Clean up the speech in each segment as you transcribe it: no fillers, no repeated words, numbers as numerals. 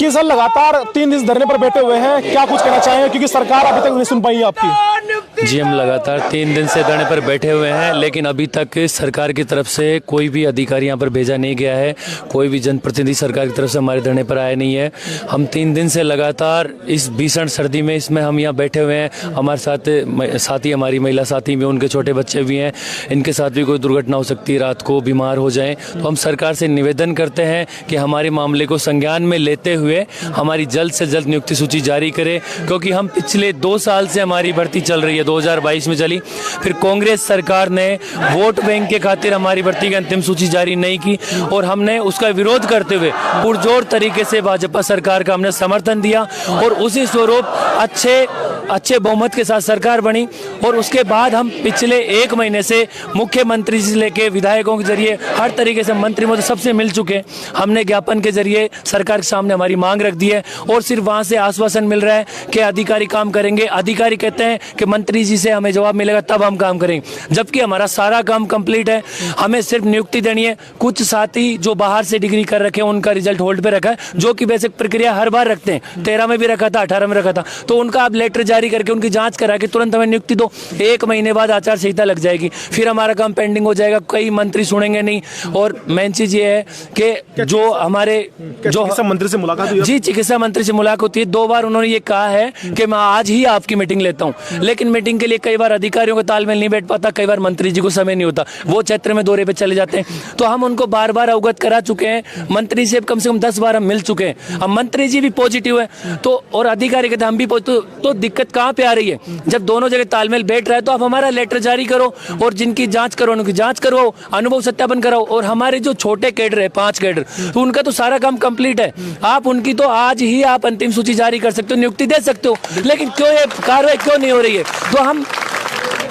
कि सर लगातार 3 दिन धरने पर बैठे हुए हैं, क्या कुछ कहना चाहेंगे क्योंकि सरकार अभी तक नहीं सुन पाई है आपकी? जी, हम लगातार 3 दिन से धरने पर बैठे हुए हैं, लेकिन अभी तक सरकार की तरफ से कोई भी अधिकारी यहाँ पर भेजा नहीं गया है, कोई भी जनप्रतिनिधि सरकार की तरफ से हमारे धरने पर आया नहीं है। हम 3 दिन से लगातार इस भीषण सर्दी में इसमें हम यहाँ बैठे हुए हैं। हमारे साथी हमारी महिला साथी भी, उनके छोटे बच्चे भी हैं, इनके साथ भी कोई दुर्घटना हो सकती है, रात को बीमार हो जाएं। तो हम सरकार से निवेदन करते हैं कि हमारे मामले को संज्ञान में लेते हुए हमारी जल्द से जल्द नियुक्ति सूची जारी करें, क्योंकि हम पिछले 2 साल से हमारी भर्ती चल रही है, 2022 में चली, फिर कांग्रेस सरकार ने वोट बैंक के खातिर हमारी भर्ती की अंतिम सूची जारी नहीं की और हमने उसका विरोध करते हुए पुरजोर तरीके से भाजपा सरकार का हमने समर्थन दिया और उसी स्वरूप अच्छे बहुमत के साथ सरकार बनी। और उसके बाद हम पिछले 1 महीने से मुख्यमंत्री से लेके विधायकों के जरिए हर तरीके से मंत्री महोदय सबसे मिल चुके। हमने ज्ञापन के जरिए सरकार के सामने हमारी मांग रख दी है और सिर्फ वहां से आश्वासन मिल रहा है कि अधिकारी काम करेंगे। अधिकारी कहते हैं कि मंत्री जी से हमें जवाब मिलेगा तब हम काम करेंगे, जबकि हमारा सारा काम कंप्लीट है। हमें सिर्फ नियुक्ति देनी है। कुछ साथी जो बाहर से डिग्री कर रखे हैं उनका रिजल्ट होल्ड पे रखा है, जो कि बेसिक प्रक्रिया हर बार रखते हैं। 13 में भी रखा था, 18 में रखा था, तो उनका आप लेटर जारी करके उनकी जांच करा के तुरंत हमें नियुक्ति दो। 1 महीने बाद आचार संहिता लग जाएगी, फिर हमारा काम पेंडिंग हो जाएगा, कई मंत्री सुनेंगे नहीं। और मेन चीज ये है कि जो हमारे चिकित्सा मंत्री से मुलाकात हुई? जी, चिकित्सा मंत्री से मुलाकात होती है। 2 बार उन्होंने ये कहा है कि मैं आज ही आपकी मीटिंग लेता हूं, लेकिन मीटिंग के लिए कई बार अधिकारियों का तालमेल नहीं बैठ पाता, कई बार मंत्री जी को समय नहीं होता, वो क्षेत्र में दौरे पे चले जाते हैं। तो हम उनको बार बार अवगत करा चुके हैं, मंत्री से कम 10 बार हम मिल चुके हैं। अब मंत्री जी भी पॉजिटिव है तो और अधिकारी कहते हम भी तो दिक्कत कहाँ पे आ रही है? जब दोनों जगह तालमेल बैठ रहा है तो आप हमारा लेटर जारी करो और जिनकी जांच करो उनकी जांच करवाओ, अनुभव सत्यापन कराओ। और हमारे जो छोटे कैडर है 5 कैडर, तो उनका तो सारा काम कंप्लीट है। आप उनकी तो आज ही आप अंतिम सूची जारी कर सकते हो, नियुक्ति दे सकते हो, लेकिन क्यों ये कार्रवाई क्यों नहीं हो रही है? तो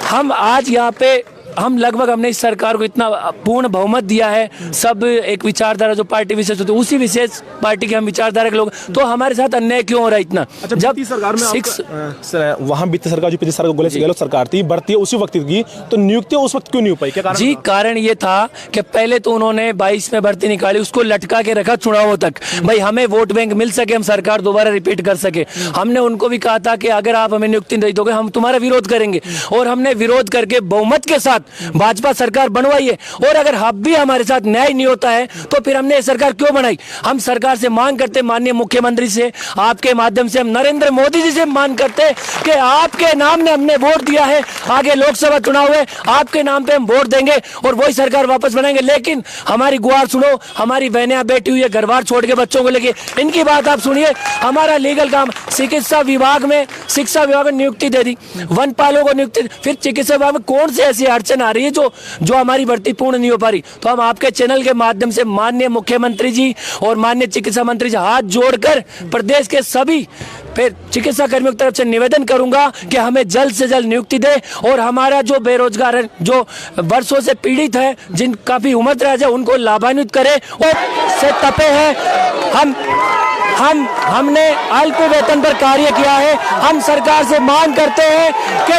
हम आज यहाँ पे लगभग हमने इस सरकार को इतना पूर्ण बहुमत दिया है। सब एक विचारधारा जो पार्टी विशेष होती है उसी विशेष पार्टी के हम विचारधारा के लोग, तो हमारे साथ अन्याय क्यों हो रहा है इतना? अच्छा, जब सरकार में वहाँ वित्तीय सरकार जो पिछली सरकार गहलोत सरकार थी, बढ़ती है उसी वक्त की, तो नियुक्ति उस वक्त क्यों नहीं हो पाई? क्या कारण? जी, कारण ये था कि पहले तो उन्होंने 22 में भर्ती निकाली, उसको लटका के रखा चुनावों तक, भाई हमें वोट बैंक मिल सके, हम सरकार दोबारा रिपीट कर सके। हमने उनको भी कहा था कि अगर आप हमें नियुक्ति नहीं दोगे हम तुम्हारा विरोध करेंगे, और हमने विरोध करके बहुमत के साथ भाजपा सरकार बनवाई है। और अगर अब भी हमारे साथ न्याय नहीं होता है तो फिर हमने ये सरकार क्यों बनाई? हम सरकार से मांग करते, माननीय मुख्यमंत्री से, आपके माध्यम से हम नरेंद्र मोदी जी से मांग करते कि आपके नाम ने हमने वोट दिया है, आगे लोकसभा चुनाव है, आपके नाम पे हम वोट देंगे और वही सरकार वापस बनाएंगे। लेकिन हमारी गुहार सुनो, हमारी बहनें बैठी हुई है घर बार छोड़ के बच्चों को लेके, इनकी बात आप सुनिए। हमारा लीगल काम चिकित्सा विभाग में, शिक्षा विभाग में नियुक्ति दे दी, वनपालों को नियुक्ति, फिर चिकित्सा विभाग में कौन सी ऐसी अड़चन आ रही है जो हमारी भर्ती पूर्ण नहीं हो पा रही? तो हम आपके चैनल के माध्यम से माननीय मुख्यमंत्री जी और माननीय चिकित्सा मंत्री जी हाथ जोड़कर प्रदेश के सभी फिर चिकित्सा कर्मियों की तरफ से निवेदन करूंगा कि हमें जल्द से जल्द नियुक्ति दे और हमारा जो बेरोजगार है, जो वर्षों से पीड़ित है, जिन काफी उम्र दराज है, उनको लाभान्वित करे और से तपे हैं। हमने अल्प वेतन पर कार्य किया है। हम सरकार से मांग करते हैं कि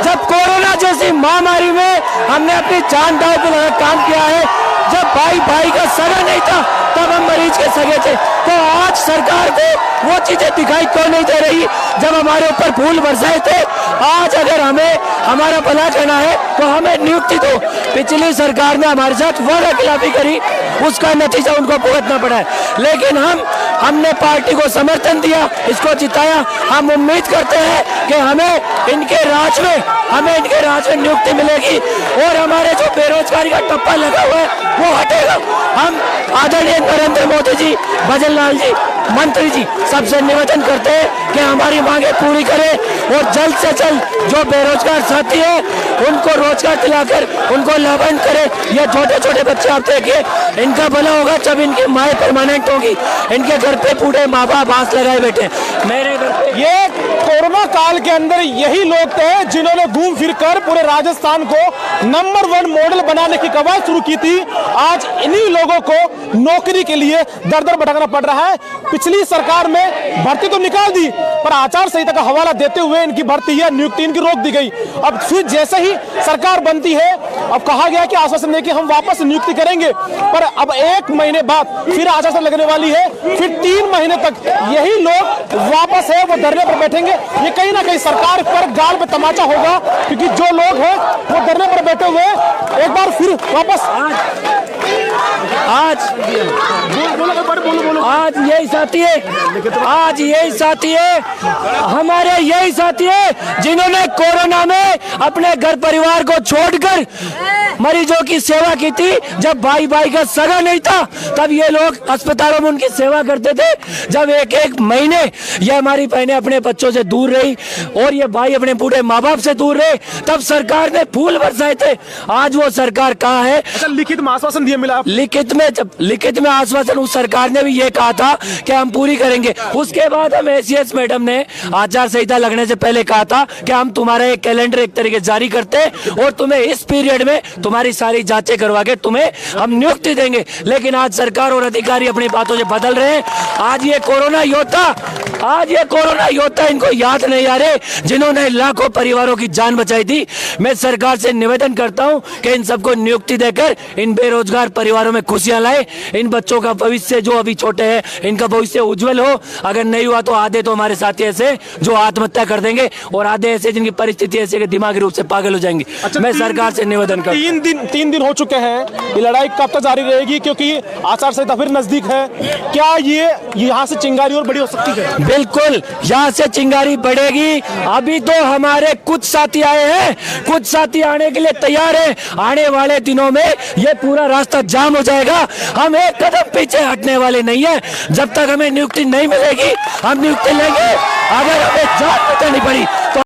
जब कोरोना जैसी महामारी में हमने अपनी जान दांव पे लगा काम किया है, जब भाई का सगा नहीं था तब हम मरीज के सगे थे, तो आज सरकार को वो चीजें दिखाई क्यों नहीं दे रही जब हमारे ऊपर फूल बरसाए थे? आज अगर हमें हमारा भला करना है तो हमें नियुक्ति दो। पिछली सरकार ने हमारे साथ वादा खिलाफी करी, उसका नतीजा उनको भुगतना पड़ा है, लेकिन हमने पार्टी को समर्थन दिया, इसको जिताया। हम उम्मीद करते हैं कि हमें इनके राज में नियुक्ति मिलेगी और हमारे जो बेरोजगारी का टप्पा लगा हुआ है वो हटेगा। हम आदरणीय नरेंद्र मोदी जी, भजनलाल जी, मंत्री जी सबसे निवेदन करते हैं कि हमारी मांगे पूरी करें और जल्द से जल्द जो बेरोजगार साथी है उनको रोजगार दिलाकर उनको लाभान्वित करें। ये छोटे छोटे बच्चे आप देखिए, इनका भला होगा जब इनकी माएँ परमानेंट होगी। इनके घर पे पूरे माँ बाप आस लगाए बैठे, मेरे घर पे ये कोरोना काल के अंदर यही लोग थे जिन्होंने घूम फिरकर पूरे राजस्थान को नंबर 1 मॉडल बनाने की कवायद शुरू की थी। आज इन्हीं लोगों को नौकरी के लिए दर दर भटकना पड़ रहा है। पिछली सरकार में भर्ती तो निकाल दी, पर आचार संहिता का हवाला देते हुए इनकी भर्ती या नियुक्ति इनकी रोक दी गई। अब फिर जैसे ही सरकार बनती है, अब कहा गया कि आश्वासन दें कि हम वापस नियुक्ति करेंगे, पर अब 1 महीने बाद फिर आश्वासन लगने वाली है। फिर 3 महीने तक यही लोग वापस है वो धरने पर बैठेंगे। ये कहीं ना कहीं सरकार पर गाल पे तमाचा होगा, क्योंकि जो लोग हैं वो धरने पर बैठे हुए एक बार फिर वापस आज यही साथी है, आज यही साथी है, हमारे यही साथी है जिन्होंने कोरोना में अपने घर परिवार को छोड़कर मरीजों की सेवा की थी। जब भाई भाई का सगा नहीं था तब ये लोग अस्पतालों में उनकी सेवा करते थे। जब एक महीने ये हमारी बहनें अपने बच्चों से दूर रही और ये भाई अपने बूढ़े माँ बाप से दूर रहे, तब सरकार ने फूल बरसाए थे। आज वो सरकार कहाँ है? अच्छा, लिखित में आश्वासन दिए मिला? लिखित में आश्वासन उस सरकार ने भी ये कहा था कि हम पूरी करेंगे। उसके बाद हम एसीएस मैडम ने आचार संहिता लगने से पहले कहा था कि हम तुम्हारा एक कैलेंडर एक तरीके जारी करते हैं और तुम्हें इस पीरियड में तुम्हारी सारी जांचें करवा के तुम्हें हम नियुक्ति देंगे। लेकिन आज सरकार और अधिकारी अपनी बातों से बदल रहे हैं। आज ये कोरोना योद्धा इनको याद नहीं आ रहे जिन्होंने लाखों परिवारों की जान बचाई थी। मैं सरकार से निवेदन करता हूं कि इन सबको नियुक्ति देकर इन बेरोजगार परिवारों में खुशियां लाए। इन बच्चों का भविष्य जो अभी छोटे हैं, इनका भविष्य उज्जवल हो। अगर नहीं हुआ तो आधे तो हमारे साथी ऐसे जो आत्महत्या कर देंगे और आधे ऐसे जिनकी परिस्थिति ऐसे कि दिमागी रूप से पागल हो जाएंगे। अच्छा, मैं सरकार से निवेदन करता हूं। 3 दिन हो चुके हैं, ये लड़ाई कब तक जारी रहेगी? क्योंकि आचार संहिता फिर नजदीक है। क्या ये यहाँ से चिंगारी और बड़ी हो सकती है? बिल्कुल, यहाँ से चिंगारी बढ़ेगी। अभी तो हमारे कुछ साथी आए हैं, कुछ साथी आने के लिए तैयार हैं। आने वाले दिनों में ये पूरा रास्ता जाम हो जाएगा। हम एक कदम पीछे हटने वाले नहीं है। जब तक हमें नियुक्ति नहीं मिलेगी हम नियुक्ति लेंगे। अगर हमें जान बचानी पड़ी तो